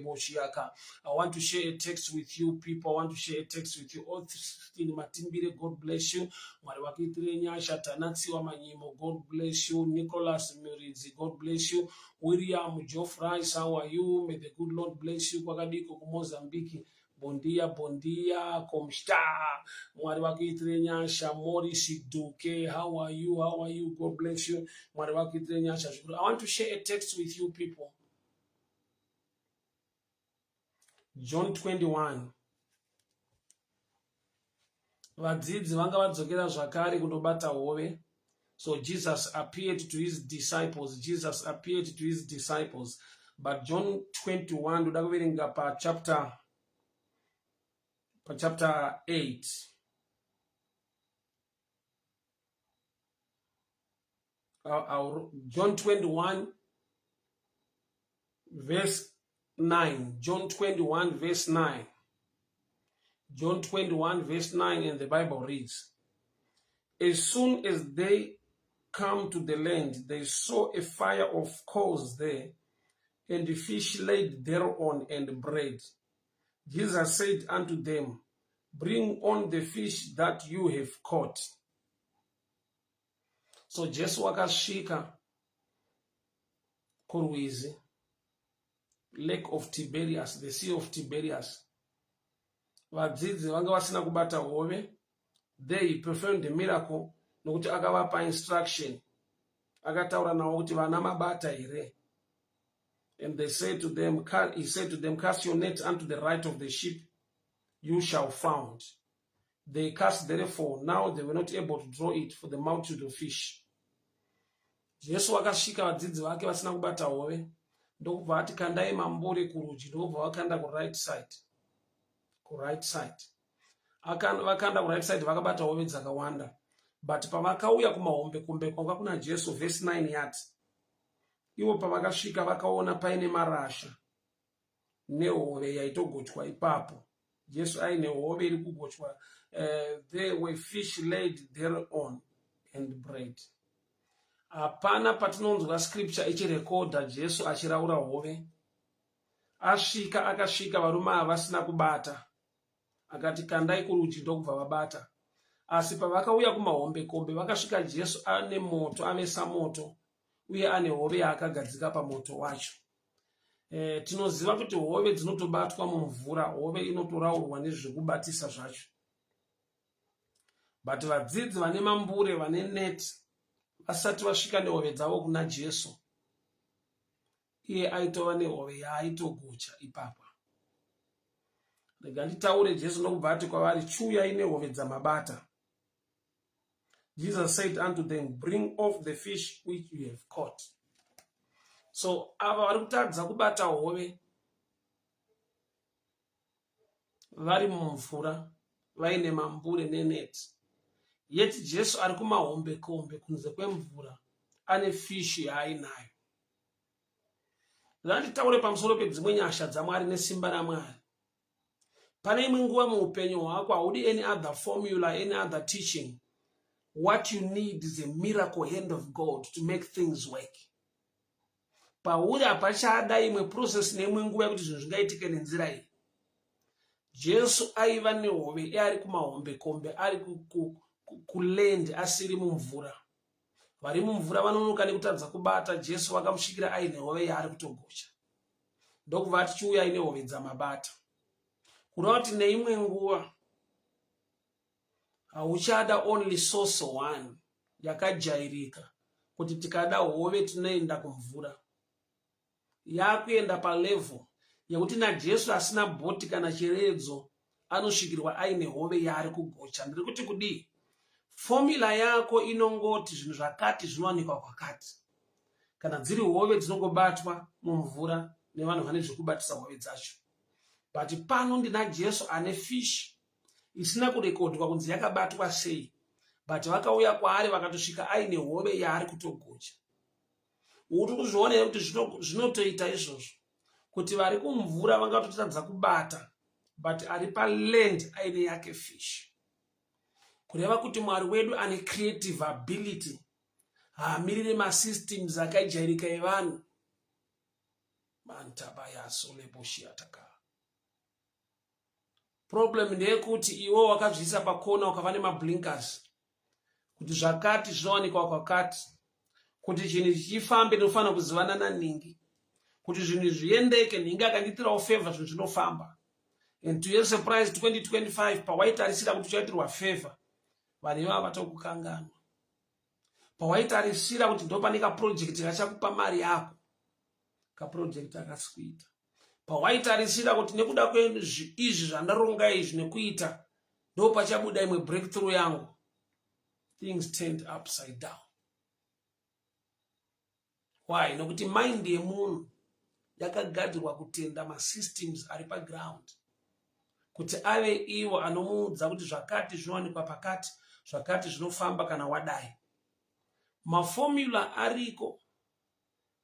I want to share a text with you people. I want to share a text with you. Austin Matimbire, God bless you. Mwariwakitire Nyasha Tanatsiwa Manyimo, God bless you. Nicholas Murizi, God bless you. William Geoffrey, how are you? May the good Lord bless you. Kwakadiko kumozambiki. Bondia, komsta. Mwariwakitire Nyasha, Morris Duke, how are you? How are you? God bless you. Mwariwakitire Nyasha. I want to share a text with you people. John 21. Vadzidzi vanga vadzokera zvakare kundobata hove. So Jesus appeared to his disciples. Jesus appeared to his disciples. But John 21, ndoda kuverenga pa chapter 8. John 21 verse 9. John 21 verse 9. John 21 verse 9, and the Bible reads, as soon as they come to the land, they saw a fire of coals there, and the fish laid thereon, and bread. Jesus said unto them, bring on the fish that you have caught. So Jesu wakasvika kurwizi, Lake of Tiberias, the Sea of Tiberias. Vadzidzi vanga vasina kubata hove. They performed the miracle nokuti akavapa instruction. Akataura navo kuti vana mabata here. And they said to them, he said to them, cast your net unto the right of the ship, you shall found. They cast therefore, now they were not able to draw it for the multitude of fish. Jesu wakasvika vadzidzi vake vasina kubata hove. Ndokubva ati kandai mambure kurudyi, ndokubva vakanda ku right side. Right side. Vakanda ku right side vakabata hove dzakawanda. But pavakauya kumahombe kumbe kwanga kuna Jesu, verse 9 yati, ivo pavakasvika vakaona paine marasha nehove yaitogochwa ipapo. Jesu aine hove iri kugochwa. There were fish laid thereon and bread. Hapana patinonzwa scripture ichirekodha Jesu achiraura hove. Akasvika varume havasina kubata. Akati kandai kurudyi ndokubva vabata. Asi pavakauya kumahombe kombe vakasvika Jesu ane moto, amesa moto, uye ane hove yaakagadzika pamoto wacho. Tinoziva kuti hove dzinotobatwa mumvura, hove inotoraurwa nezvekubatisa zvacho. But vadzidzi vane mambure, vane net, vasati vasvika nehove dzavo kuna Jesu, iye aitova nehove yaaitogocha ipapa. Rega nditaure Jesu nokubva ati kwavari, chiuyai nehove dzamabata. Jesus said unto them, bring off the fish which you have caught. So ava vari kutadza kubata hove vari mumvura, vaine mambure neneti. Yet Jesu ari kumahombe kombe kunze kwemvura, ane fish yaainayo. Nditaure pamusoro pedzimwe nyasha dzaMwari nesimba raMwari. Pane imwe nguva muupenyu hwako haudi any other formula, any other teaching. What you need is a miracle hand of God to make things work. Pauri hapachada imwe process neimwe nguva yekuti zvinhu zvingaitike nenzira iyi. Jesu aiva nehove ari kumahombe kombe, ari kuland, asiri mumvura. Vari mumvura vanonoka nekutadza kubata. Jesu vakamusvikira aine hove yaari kutogocha. Ndokubva ati chiuya aine hove dzamabata. Kureva kuti neimwe nguva hauchada only source one yakajairika kuti tikada hove tinoenda kumvura. Yakuenda palevel yekuti naJesu asina bhoti kana chiredzo anosvikirwa aine hove yaari kugocha. Ndiri kuti kudii? Formula yako inongoti zvinhu zvakati zvinowanikwa kwakati. Kana dziri hove dzinongobatwa mumvura nevanhu vane zvekubatisa hove dzacho. But pano ndina Jesu ane fish isina kurekodwa kunzi yakabatwa sei. But vakauya kwaari vakatosvika aine hove yaari kutogocha. Uri kuzviona here kuti zvinotoita izvozvo kuti vari kumvura vangatotadza kubata, but ari paland aine yake fish. Kureva kuti Mwari wedu ane creative ability, haamirire masystems akaijairika evanhu. Mantabaya sole boshi ataka. Problem ndeyekuti iwo wakazvisa pakona ukava nemablinkers. Kuti zvakati zviwanikwa kwakati. Kuti zvinhu zvichifambe ndinofanira kuzivana naningi. Kuti zvinhu zviendeke ningi akanditirawo favor zvinhu zvinofamba. And to your surprise 2025 pawaitarisira kuti chaitirwa favor. Vanhu ivava vatokukangana. Pawaitarisira kuti ndopanika project yachakupa mari yako. Ka project akasikuita. Pawaitarisira kuti nekuda kwezvi zvandaronga izvi nekuita ndopachabuda imwe breakthrough yangu. Things turned upside down. Why? Nokuti mind yemunhu yakagadirwa kutenda masystems ari paground. Kuti ave iwo anomuudza kuti zvakati zvinowanikwa pakati, zvakati zvinofamba kana wadai. Maformula ariko,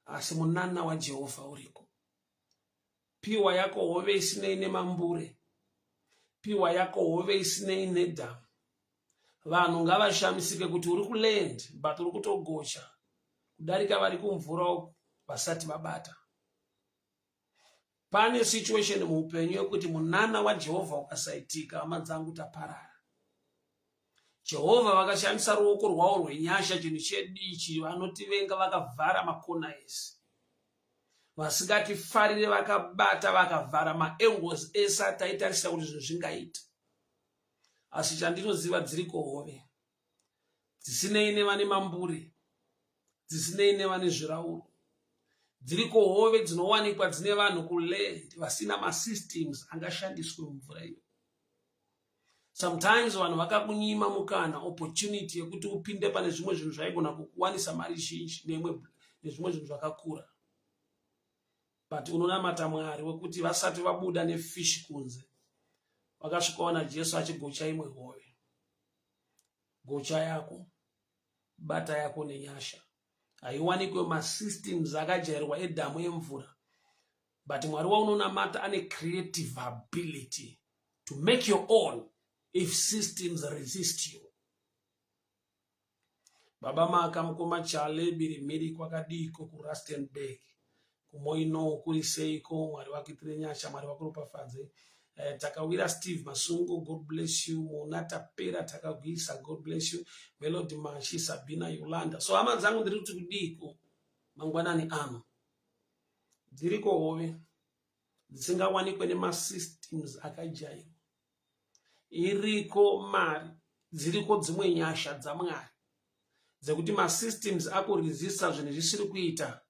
asi munana wa Jehovha uriko. Piwa yako hove isinei nemambure. Piwa yako hove isinei nedhamu. Vanhu ngavashamisike kuti uri kuland, but uri kutogocha. Kudarika vari kumvura vasati vabata. Pane situation muupenyu yokuti munana wa Jehovha ukasaitika, hama dzangu taparara. Jehovha vakashandisa ruoko rwavo rwenyasha chinhu chedichi vanotivenga vakavhara makona ese. Vasingatifarire vakabata vakavhara maangles ese ataitarisira kuti zvinhu zvingaita. Asi chandinoziva dziriko hove. Dzisinei nevane mambure. Dzisinei nevane zvirauro. Dziriko hove dzinowanikwa dzine vanhu kuland vasina masystems angashandiswe mumvura iyo. Sometimes vanhu vakakunyima mukana opportunity yekuti upinde pane zvimwe zvinhu zvaigona kukuwanisa mari zhinji nezvimwe zvinhu zvakakura. But unonamata Mwari wekuti vasati vabuda nefish kunze. Vakasvikaona Jesu achigocha imwe hove. Gocha yako, bata yako nenyasha. Haiwanikwe masystems akajairwa edhamu yemvura. But Mwari waunonamata ane creative ability to make your own if systems resist you. Baba maka mukoma chale biri miri kwakadiko ku Rustenburg. Kumoino kuriseiko Mwari wakitire nyasha Mwari wakuropafadze. Takawira Steve Masungu, God bless you. Monata Pera takagwisa, God bless you. Melody Manshi, Sabina Yolanda. So hama dzangu ndiri kuti kudiko mangwanani ano. Dziriko hove dzisingawanikwe nemasystems akajairwa. Iriko mari, dziriko dzimwe nyasha dzaMwari dzekuti masystems akuresista zvinhu zvisiri kuita.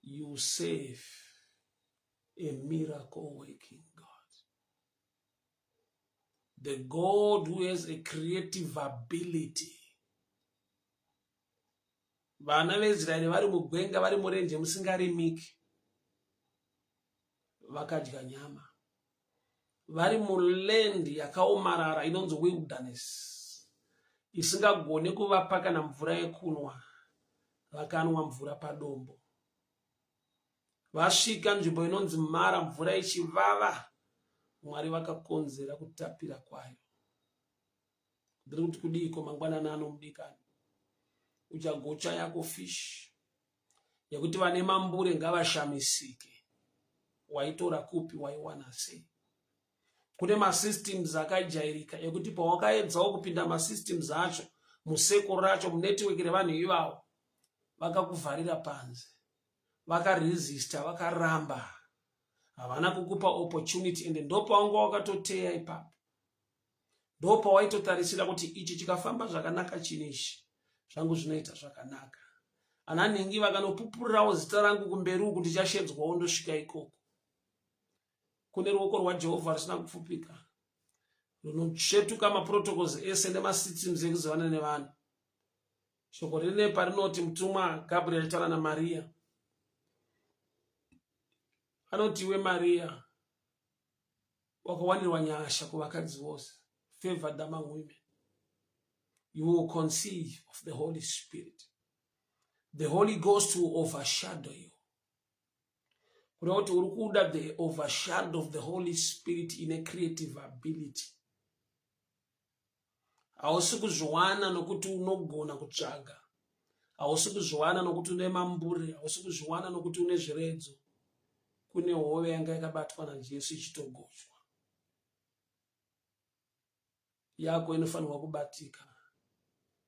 You save a miracle working God. The God who has a creative ability. Vana veIsraeri vari mugwenga vari murenje musingarimiki. Vakadya nyama. Vari muland yakaomarara inonzi wilderness. Isingagone kuvapa kana mvura yekunwa. Vakanwa mvura padombo. Vasvika nzvimbo inonzi Mara mvura ichivava. Mwari vakakonzera kutapira kwayo. Ndiri kuti kudiko mangwanani anomudikani. Uchagocha yako fish. Yekuti vane mambure ngavashamisike. Waitora kupi waiwana sei. Kune masystems akajairika yekuti pawakaedzawo kupinda masystems acho museko racho munetwork revanhu ivavo vakakuvharira panze. Vakaresista, vakaramba. Havana kukupa opportunity and ndopa wangu wakatoteya ipapo. Ndopa waitotarisira kuti ichi chikafamba zvakanaka chinishi. Zvangu zvinoita zvakanaka. Ananingi vakanopupurirawo zita rangu kumberi uku ndichashedzwawo ndosvika ikoko. Kune ruoko rwaJehovha risina kupfupika. Runotsvetuka maprotocols ese nemasystems ekuzivana nevanhu. Shoko rine parinoti mutumwa Gabriel taura naMaria. Anoti we Maria wakawanirwa nyasha kuvakadzi vose, favored among women. You will conceive of the Holy Spirit. The Holy Ghost will overshadow you. Kuroti urukuda the overshadow of the Holy Spirit in a creative ability. Hausi kuzviwana nokuti unogona kutsvaga. hausi kuzviwana nokuti une mambure, hausi kuzviwana nokuti une zviredzo. Kune hove yanga yakabatwa naJesu ichitogochwa. Yako inofanirwa kubatika.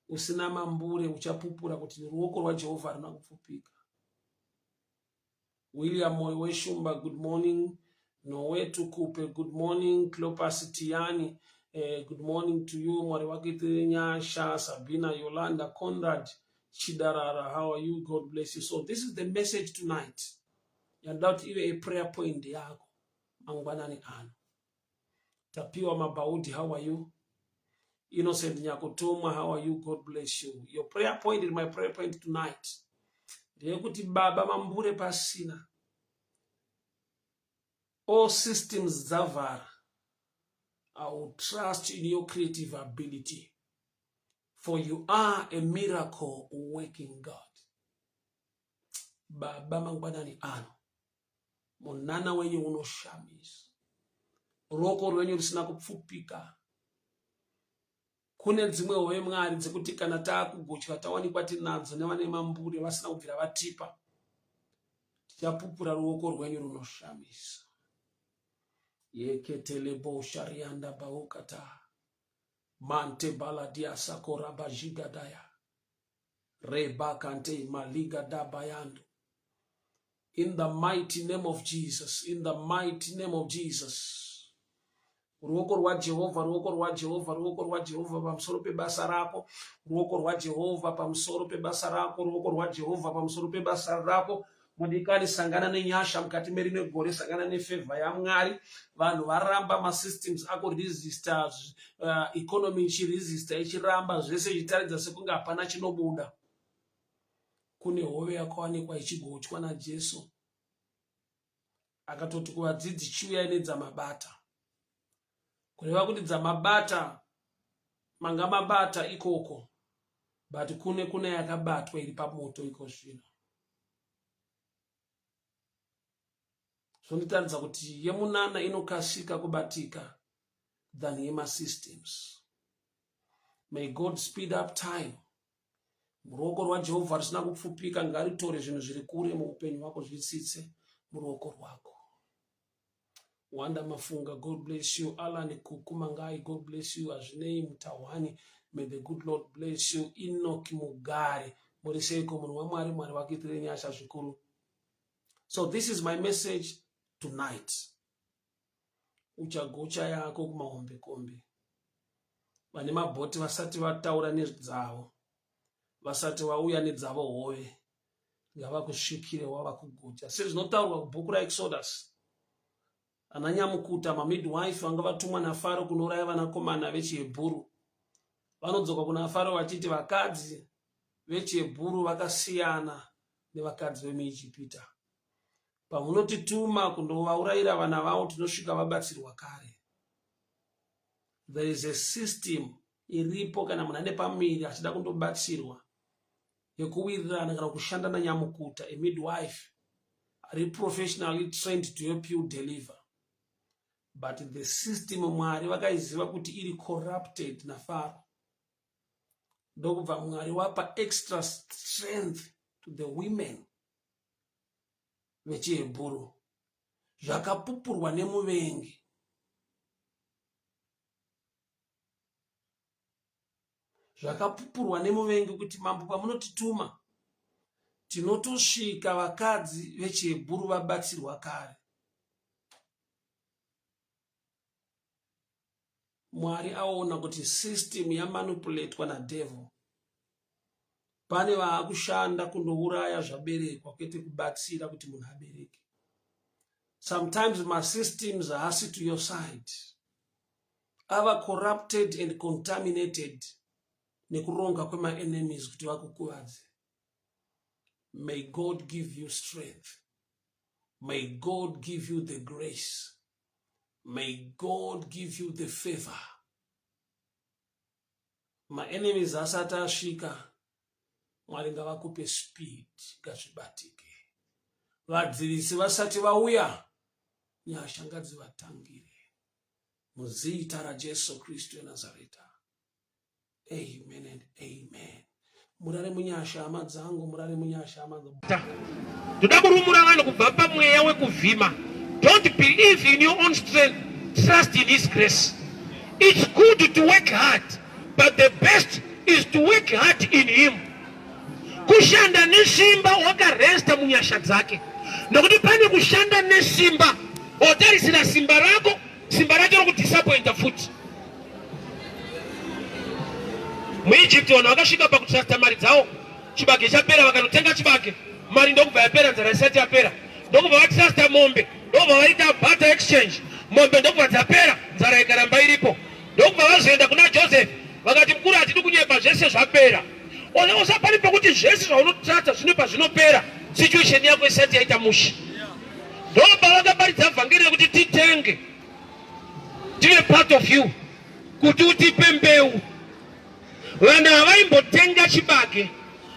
Usina mambure uchapupura kuti ruoko rwaJehovha haruna kupfupika. William Weshumba, good morning. Noe Tukupe, good morning. Clopas Tiani, good morning to you. Mwariwakiti Nyasha, Sabina, Yolanda, Conrad, Chidarara, how are you? God bless you. So this is the message tonight. Yandaut iwe a prayer point yako. Mangwanani ano. Tapiwa Mabaudi, how are you? Innocent Nyakotoma, how are you? God bless you. Your prayer point is my prayer point tonight. Kuti baba mambure pasina. All systems zavara. I will trust in your creative ability. For you are a miracle working God. Baba mangwanani ano. Monana wenye unoshamisa. Roko wenye rusina kupfupika. Kune dzimwe hove Mwari dzekuti kana takugochwa tawanikwa tinadzo nevane mambure vasina kubvira vatipa, tichapupura ruoko rwenyu runoshamisa. Yeketelebo sharianda baukata mante baladia sakora bajigadaya reba kante maliga dabayando. In the mighty name of Jesus, in the mighty name of Jesus. Ruoko rwa Jehova, ruoko rwa Jehova, ruoko rwa Jehova pamusoro pebasa rako, ruoko rwa Jehova pamusoro pebasa rako, ruoko rwa Jehova pamusoro pebasa rako. Mudikani sangana nenyasha mukati merine gore, sangana nefavor yaMwari. Vanhu varamba masystems ako resistors, economy ichiresista ichiramba zvese ichitaridza sekunge hapana chinobuda. Kune hove yakawanikwa ichigochwa naJesu. Akatoti kuvadzidzi chiuyai nedzamabata. Kureva kuti dzamabata manga mabata ikoko, but kune yakabatwa iri pamoto iko zvino. Zvonitaridza kuti yemunana inokasika kubatika than yema systems. May God speed up time. Muruoko rwa Jehovha risina kupfupika ngaritore zvinhu zviri kure muupenyu hwako zvitsitse muruoko rwako. Wanda Mafunga, God bless you. Alan Kukumangai, God bless you. Ajnei Mutawani, may the good Lord bless you. Enoch Mugari, Moriseko Mwari Mwari wakitire nyasha zvikuru. So this is my message tonight. Uchagocha yako kumahombe kombe. Vane mabhoti vasati vataura nezvavo, vasati vauya nedzavo hove, ngavakusvikire wava kugocha. Sezvinotaurwa kubhuku raExodus. Ananyamukuta mamidwife vanga vatumwa naFaro kunouraya vanakomana vechiHebheru. Vanodzoka kuna Faro vachiti vakadzi vechiHebheru vakasiyana nevakadzi vemuIjipita. Pamunotituma kundovaurayira vana vavo tinosvika vabatsirwa kare. There is a system iripo kana munhu ane pamiri achida kundobatsirwa yekuwirirana kana kushanda nanyamukuta, a midwife are professionally trained to help you deliver. But the system Mwari vakaiziva kuti iri corrupted naFaro. Ndokubva Mwari wapa extra strength to the women vechiHebheru. Zvakapupurwa nemuvengi. Zvakapupurwa nemuvengi kuti mambo pamunotituma tinotosvika vakadzi vechiHebheru vabatsirwa kare. Mwari aona kuti system yamanipulatwa naDevil. Pane vaakushanda kundouraya zvaberekwa kwete kubatsira kuti munhu abereke. Sometimes my systems haasi to your side. Ava corrupted and contaminated nekuronga kwema enemies kuti vakukuvadze. May God give you strength. May God give you the grace. May God give you the favor. My enemies asati asvika, Mwari ngavakupe speed ngazvibatike. Vadzivisi vasati vauya, nyasha ngadzivatangire. Muzita raJesu Kristu eNazareta. Amen and amen. murare munyasha hama dzangu, murare munyasha hama dzangu. Tudakurumura vanhu kubva pamweya wekuvhima. Don't believe in your own strength. Trust in His grace. It's good to work hard, but the best is to work hard in Him. Kushanda nesimba wakaresta munyasha dzake. Nokuti pane kushanda nesimba otarisira simba rako, simba rake rokudisappointa futi. MuEgypt vanhu vakasvika pakutrasta mari dzavo, chibage chapera vakanotenga chibage, mari ndokubva yapera, nzara isati yapera. Ndokubva vatrasta mombe, ndokubva vaita barter exchange, mombe ndokubva dzapera, nzara ikaramba iripo. Ndokubva vazoenda kuna Joseph, vakati mukuru hatidi kunyepa, zvese zvapera. Usapani pekuti zvese zvaunotrasta zvino pazvinopera, situation yako isati yaita mushi. Ndokubva vakaparidza vhangeri rekuti titenge, tive part of you, kuti utipe mbeu. Vanhu havaimbotenga chibage,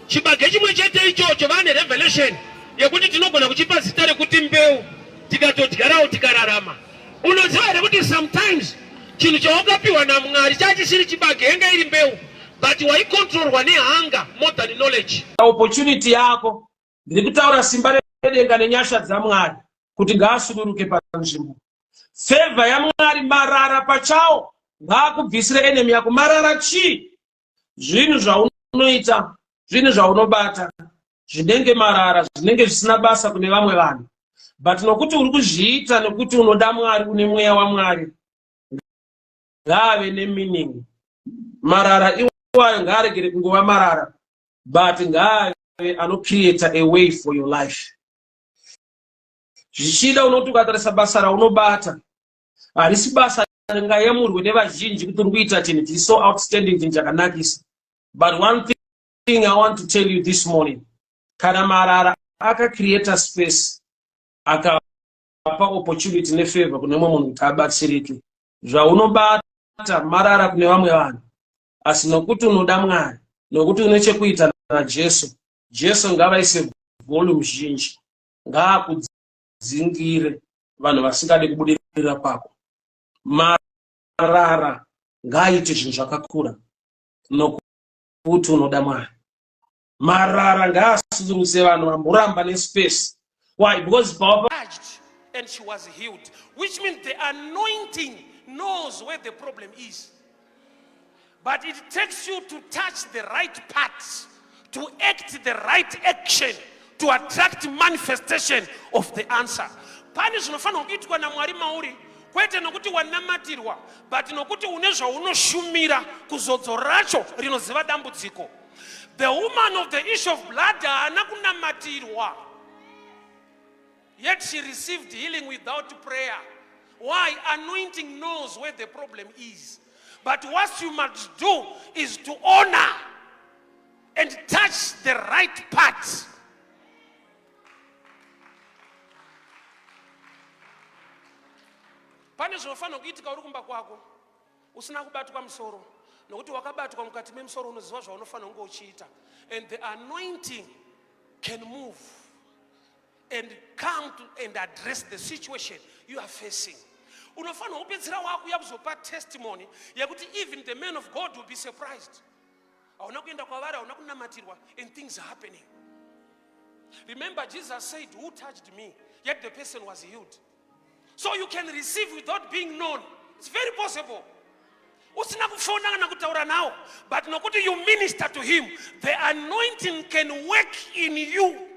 chibage chimwe chete ichocho vane revelation yekuti tinogona kuchipa zita rekuti mbeu, tikatodyarawo tikararama. Unoziva here kuti sometimes chinhu chawakapiwa naMwari chachisiri chibage, yenga iri mbeu, but waikontrolwa nehanga more than knowledge. Opportunity yako ndiri kutaura simba redenga nenyasha dzaMwari kuti ngaasuduruke panzvimbo. Favor yaMwari, marara pachawo ngaakubvisire enemy yako. Marara chii? Zvinhu zvaunoita, zvinhu zvaunobata, zvinenge marara, zvinenge zvisina basa kune vamwe vanhu, but nokuti uri kuzviita nokuti unoda Mwari, une mweya waMwari, ngaave nemeaning. Marara iwayo ngaaregere kungova marara, but ngaave anocreate a way for your life. Zvichida unoti ukatarisa basa raunobata harisi basa ringayemurwe nevazhinji kuti uri kuita chinhu chiri so outstanding, chinhu chakanakisa. But one thing I want to tell you this morning, kana marara akacreate space, akapa opportunity nefavor kune mumwe munhu kuti abatsirike, zvaunobata marara kune vamwe vanhu, asi nokuti unoda Mwari, nokuti une chekuita naJesu, Jesu ngavaise volume zhinji, ngaakudzingire vanhu vasingade kubudirira pako. Marara ngaaite zvinhu zvakakura nokuti unoda Mwari. Marara ngaasuduruse vanhu vamboramba nespace. Why? Because Baba and she was healed, which means the anointing knows where the problem is. But it takes you to touch the right parts, to act the right action, to attract manifestation of the answer. Pani zvinofana kuitwa naMwari mauri, kwete nokuti wanamatirwa, but nokuti une zvaunoshumira kuzodzo racho rinoziva dambudziko. The woman of the issue of blood haana kunamatirwa, yet she received healing without prayer. Why? Anointing knows where the problem is. But what you must do is to honor and touch the right parts. Pane zvinofana kuitika uri kumba kwako usina kubatwa musoro, nokuti wakabatwa mukati memusoro unoziva zvaunofana kunge uchiita, and the anointing can move and come to and address the situation you are facing. Unofana upedzera wako yakuzopa testimony yakuti even the men of God will be surprised. Hauna kuenda kwavari, hauna kunamatirwa, and things are happening. Remember, Jesus said, "Who touched me?" Yet the person was healed. So you can receive without being known. It's very possible. Usina kufona na kutaura nao, but nokuti you minister to him, the anointing can work in you.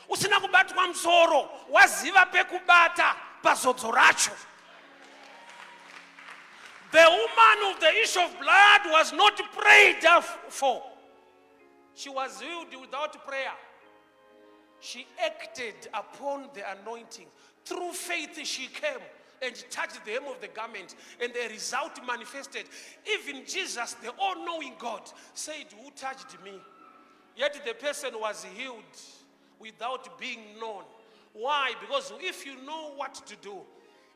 Usina kubatwa msoro, waziva pekubata pazodzo racho. The woman of the issue of blood was not prayed for. She was healed without prayer. She acted upon the anointing. Through faith she came and touched the hem of the garment, and the result manifested. Even Jesus, the all-knowing God, said, "Who touched me?" Yet the person was healed without being known. Why? Because if you know what to do,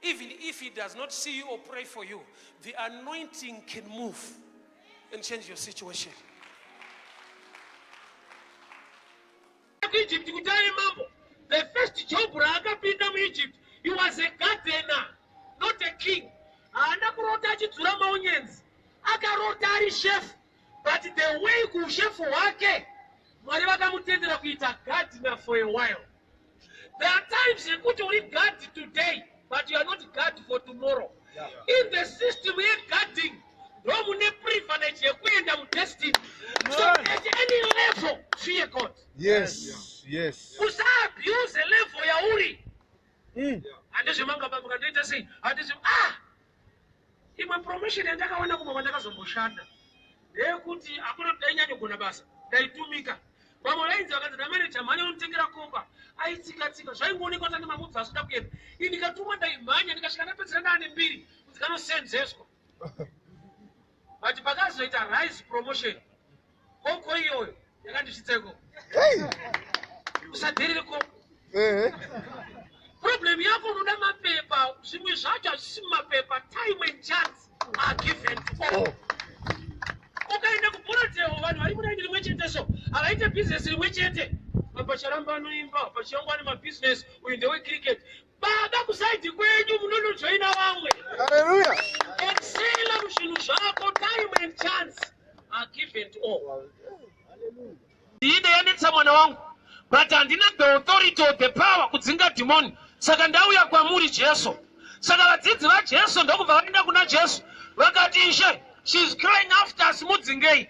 even if he does not see you or pray for you, the anointing can move and change your situation. Egypt, the first job in Egypt, he was a gardener, not a king. Akarota ari chef, but the way kushefu wake Mwari vakamutendera kuita gardener for a while. There are times you could only guard today, but you are not guard for tomorrow. In the system we are guarding, no privilege you destiny. So at any level, fear God. Yes. Yes. Usa abuse a level ya uri. And as you manga babu kadita say, imwe promotion yandaka wana kuma wandaka zomboshana. Kuti akuna dainya nyogona basa. Daitumika. Vamolainzi vakazi namanager mhanya unotengera komba aitsika-tsika zvaingoonekwa tani mamubva asida kuenda ini ndikatuma ndaimhanya ndikasvika ndapedzera ndaane mbiri kuti kanosenzeswa but pakazoita rise promotion koko iyoyo yakandisvitseko usadherere koko problem yako unoda mapepa zvimwe zvacho hazvisi mapepa time and chance are given to all ukaenda kupoliteo vanhu vari mudaini rimwe cheteso akaita bhizinesi rimwe chete pacharamba anoimba pachiyangwa nemabhizinesi uyu ndewecricket baba kusaidhi kwenyu munonojoina vamwe excela muzvinhu zvako time and chance are given to all ndiide yanetsa mwana wangu but handina the authority of the power kudzinga dhimoni saka ndauya kwamuri jesu saka vadzidzi vajesu ndokubva vaenda kuna jesu vakati ishe she's crying after us mudzingei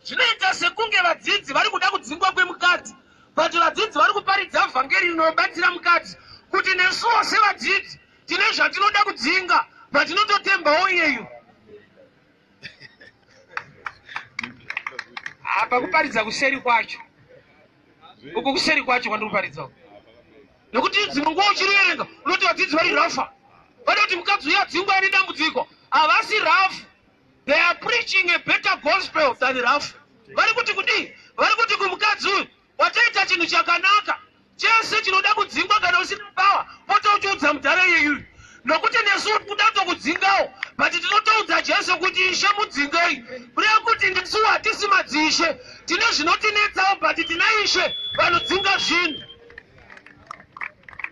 zvinoita sekunge vadzidzi vari kuda kudzingwa kwemukadzi but vadzidzi vari kuparidza vhangeri rinobatsira mukadzi kuti nesuwo sevadzidzi tine zvatinoda kudzinga but tinototembawo iyeyu apa kuparidza kuseri kwacho uku kuseri kwacho kwandikuparidzawo nekuti dzimwe nguva uchiriverenga unoti vadzidzi vari rafa vada kuti mukadzi uya dzingwa ane dambudziko havasi rafu. They are preaching a better gospel than Rafu. Vari kuti kudi, vari kuti kumukadzi uyu wataita chinhu chakanaka chese chinoda kudzingwa kana usina power potoudza mudhara yeyu nokuti nesu kuda kutokudzingawo but tinotoudza Jesu kuti ishe mudzingei kureva kuti nesu hatisi madzishe tine zvinotinetsawo but tina ishe vanodzinga zvinhu.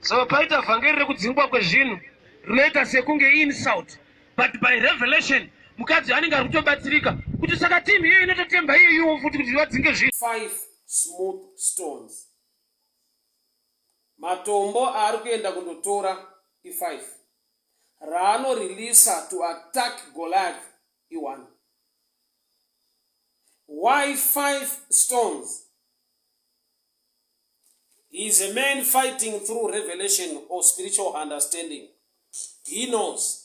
So paita vhangeri rekudzingwa kwezvinhu rinoita sekunge insult but by revelation mukadzi anenge ari kutobatsirika kuti saka timu iyo inototemba iyeyo futi kuti vadzinge zvinhu. 5 smooth stones. Matombo ari kuenda kundotora i5 raanorilisa to attack Goliath i1. Why 5 stones? He is a man fighting through revelation or spiritual understanding. He knows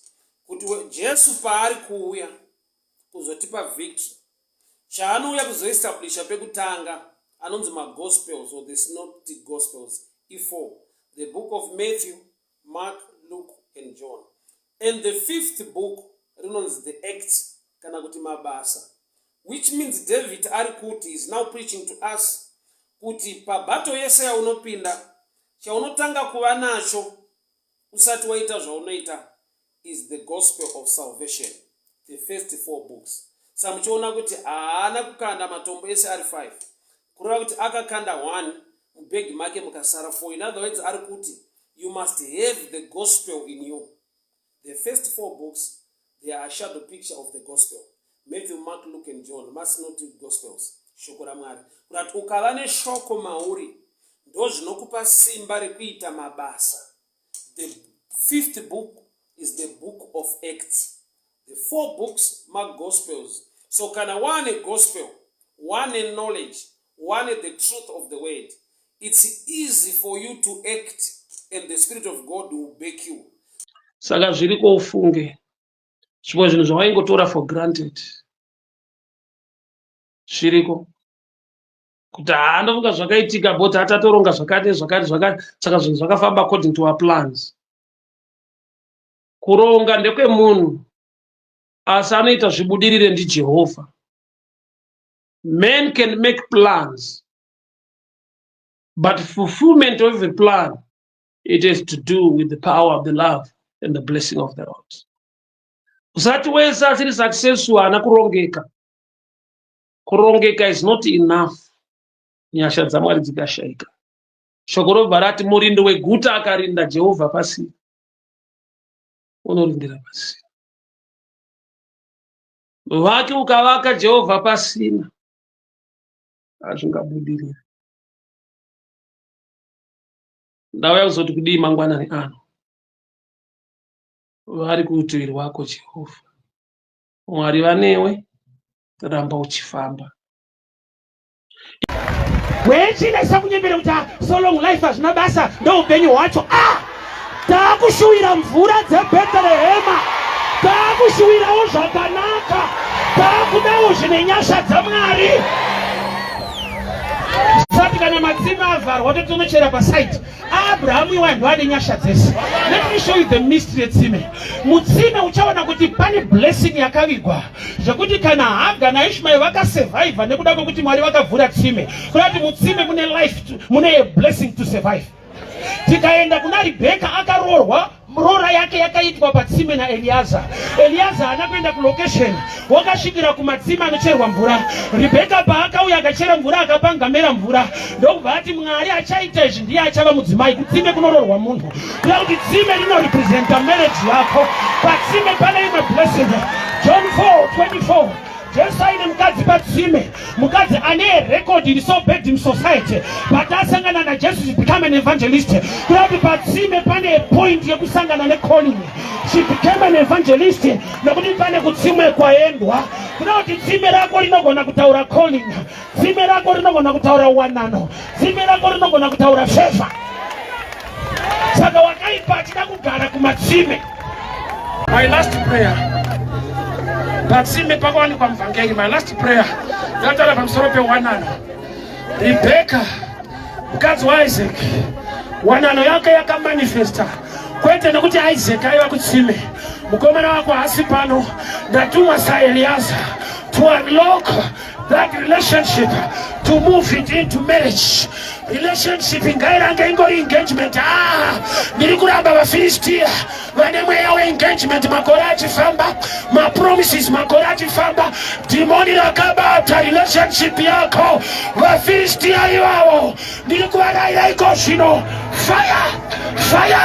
kuti Jesu paari kuuya kuzotipa victory chaanouya kuzoestablisha pekutanga anonzi magospels or the synoptic gospels i4, the book of Matthew, Mark, Luke and John, and the 5th book rinonzi the Acts kana kuti mabasa, which means David ari kuti is now preaching to us kuti pabato yese yaunopinda chaunotanga kuva nacho usati waita zvaunoita is the gospel of salvation, the first 4 books. Samuchiona kuti haana kukanda matombo ese ari 5 kureva kuti akakanda 1 mubhegi make mukasara 4. In other words ari kuti you must have the gospel in you. The first 4 books, they are a shadow picture of the gospel. Matthew, Mark, Luke and John must not be gospels. Shoko ra Mwari kuti ukava neshoko mauri ndo zvinokupa simba rekuita mabasa. The 5th book is the book of Acts. The 4 books mark gospels. So kana one a gospel, one a knowledge, one a the truth of the word. It's easy for you to act and the Spirit of God will back you. Saka zviriko ufunge. Zvimwe zvinhu zvawaingotora for granted. Zviriko. Kuti haandofunga zvakaitika but atatoronga zvakati saka zvinhu zvakafamba according to our plans. Kuronga ndekwe munhu asi anoita zvibudirire ndiJehovha. Men can make plans, but fulfillment of the plan, it has to do with the power of the love and the blessing of the Lord. Usati wese asiri successful ana kurongeka. Kurongeka is not enough. Nyasha dzaMwari dzikashaika. Shoko robva rati murindi weguta akarinda Jehovha pasi. Unorindira pasi. vake ukavaka Jehovha pasina hazvingabudiriri. Ndauya kuzoti kudii mangwanani ano vari kurutivi rwako Jehovha. Mwari vanewe, ramba uchifamba. Wechinesa kunyembera kuti so long life hazvina basa ndoupenyu hwacho. Taakushuwira mvura dzeBheterehema, taakushuwirawo zvakanaka, taakudawo zvine nyasha dzaMwari. Sati kana matsime avharwa totonochera pasaiti, Abrahamu iwa ndo ane nyasha dzese. Let me show you the mystery yetsime. Mutsime uchaona kuti pane blessing yakavigwa zvekuti kana Haga naIshmael vakasurvive nekuda kwekuti Mwari vakavhura tsime, kuti mutsime mune life, mune blessing to survive. Tikaenda kuna Rebeka akaroorwa, rora yake yakaitwa patsime naEliaza. Eliaza haana kuenda kulocation, wakasvikira kumatsime anocherwa mvura. Rebeka paakauya akachera mvura akapa ngamera mvura, ndokubva ati Mwari achaita izvi ndiye achava mudzimai. Kutsime kunoroorwa munhu, kuda kuti tsime rinorepresenta marriage yako. Patsime pane imwe blessing. John 4:24. Jesu aine mukadzi patsime, mukadzi ane record in so bad in society, but asangana na Jesu she became an evangelist. Kuti patsime pane point yekusangana necalling, she became an evangelist. Nokuti pane kutsime kwaendwa, kuti tsime rako rinogona kutaura calling, tsime rako rinogona kutaura wanano, tsime rako rinogona kutaura favor. Saka wakaipa achida kugara kumatsime. My last prayer. Patsime pakuwanikwa muvhangeri, my last prayer ndataura pamusoro pewanano. Rebeka mukadzi waIsaac, wanano yake yakamanifesta, kwete nekuti Isaac aiva kutsime. Mukomana wako haasi pano, ndatumwa saEliaza to unlock that relationship, to move it into marriage. Relationship ingairange ingori engagement. Ndiri kuramba vaFilistia vane mweya weengagement, makore achifamba, mapromises makore achifamba, dhimoni rakabata relationship yako. VaFilistia ivavo ndiri kuvarayira iko zvino, fire, fire,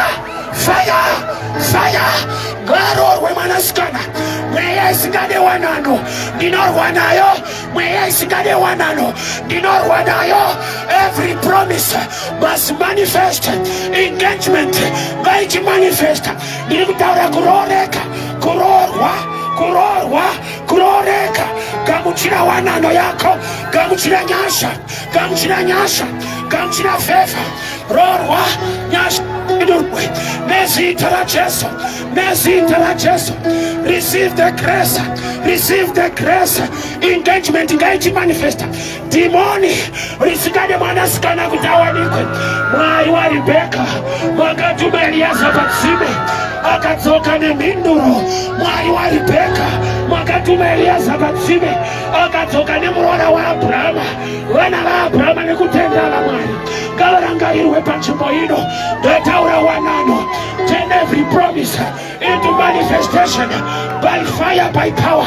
fire, fire. Ngaroorwe mwanasikana, mweya isingade wanano ndinorwa nayo, mweya isingade wanano ndinorwa nayo. Every promise must manifest. Engagement ngaichi manifest. Ndiri kutaura kurooreka, kuroorwa, kuroorwa, kurooreka. Gamuchira wanano yako, gamuchira nyasha, gamuchira nyasha, gamuchira favor. Roorwa nyasha idurwe nezita la Jesu, nezita la Jesu. Receive the grace, receive the grace. Engagement ngaichi manifesta. Dimoni risikade mwanasikana kuti awanikwe. Mwari wa Rebeka wakatuma Eliaza patsime akadzoka nemhinduro. Mwari wa Rebeka wakatuma Eliaza patsime akadzoka nemuroora waAbhurahama. Vana vaAbhurahama nekutenda vaMwari ngavarangarirwe panzvimbo ino. Ndataura wanano, turn every promise into manifestation by fire, by power.